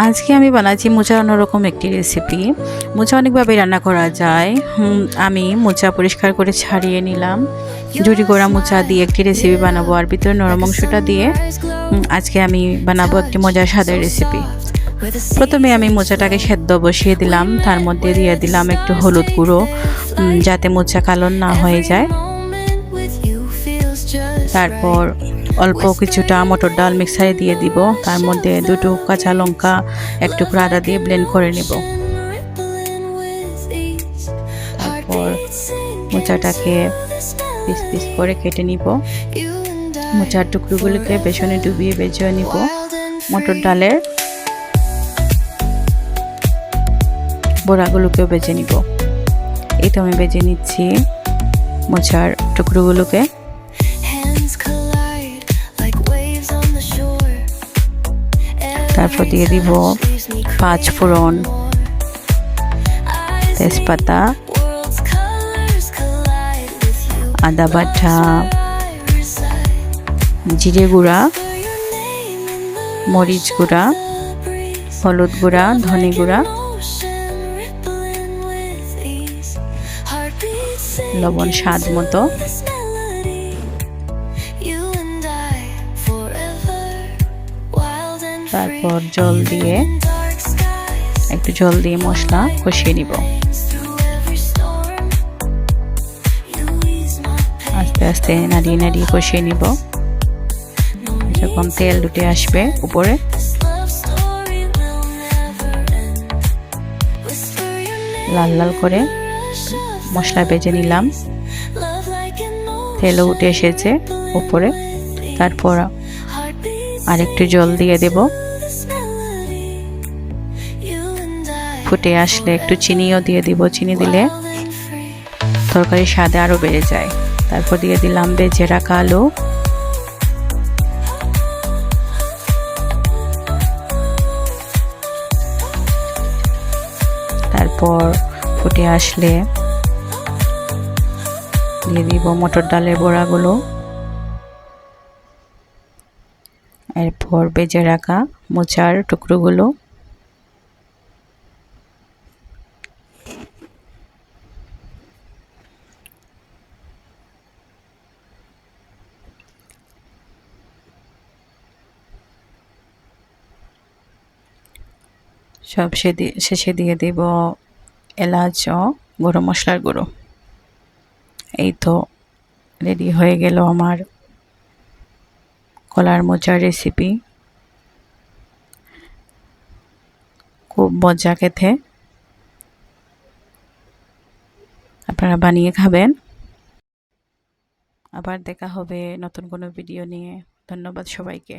আজকে আমি বানাচ্ছি মোচা অন্যরকম একটি রেসিপি। মোচা অনেকভাবে রান্না করা যায়। আমি মোচা পরিষ্কার করে ছাড়িয়ে নিলাম। ঝুরি করা মোচা দিয়ে একটি রেসিপি বানাবো, আর ভিতরে নরম অংশটা দিয়ে আজকে আমি বানাবো একটি মজার স্বাদের রেসিপি। প্রথমে আমি মোচাটাকে সেদ্ধ বসিয়ে দিলাম, তার মধ্যে দিয়ে দিলাম একটু হলুদ গুঁড়ো, যাতে মোচা কালো না হয়ে যায়। তারপর অল্প কিছুটা মটর ডাল মিক্সারে দিয়ে দিব, তার মধ্যে দুটো কাঁচা লঙ্কা, এক টুকরো আদা দিয়ে ব্লেন্ড করে নিব। তারপর মোচাটাকে পিস পিস করে কেটে নিব। মোচার টুকরোগুলোকে বেসনে ডুবিয়ে ভেজে নিব। মটর ডালের বড়াগুলোকেও ভেজে নিব। এই তো আমি ভেজে নিচ্ছি মোচার টুকরোগুলোকে। তারপর দিয়ে দিব 5 ফোড়ন, তেজপাতা, আদা বাটা, জিরে গুঁড়া, মরিচ গুঁড়া, হলুদ গুঁড়া, ধনে গুঁড়া, লবণ স্বাদ মতো। তারপর একটু জল দিয়ে মশলা কষিয়ে নিব। আস্তে আস্তে নাড়িয়ে নাড়িয়ে কষিয়ে নিব। যখন তেল উঠে আসবে উপরে, লাল লাল করে মশলা ভেজে নিলাম। তেলও উঠে এসেছে উপরে। তারপর আরেকটু জল দিয়ে দেব। ফুটে আসলে একটু চিনিও দিয়ে দিব। চিনি দিলে তরকারির স্বাদ আরও বেড়ে যায়। তারপর দিয়ে দিলাম ভেজে রাখা আলু। তারপর ফুটে আসলে দিয়ে দিব মটর ডালের বড়াগুলো। এরপর ভেজে রাখা মোচার টুকরোগুলো। সব শেষে দিয়ে দেব এলাচ ও গরম মশলার গুঁড়ো। এই তো রেডি হয়ে গেল আমার কলার মোচার রেসিপি। খুব মজা খেতে, আপনারা বানিয়ে খাবেন। আবার দেখা হবে নতুন কোনো ভিডিও নিয়ে। ধন্যবাদ সবাইকে।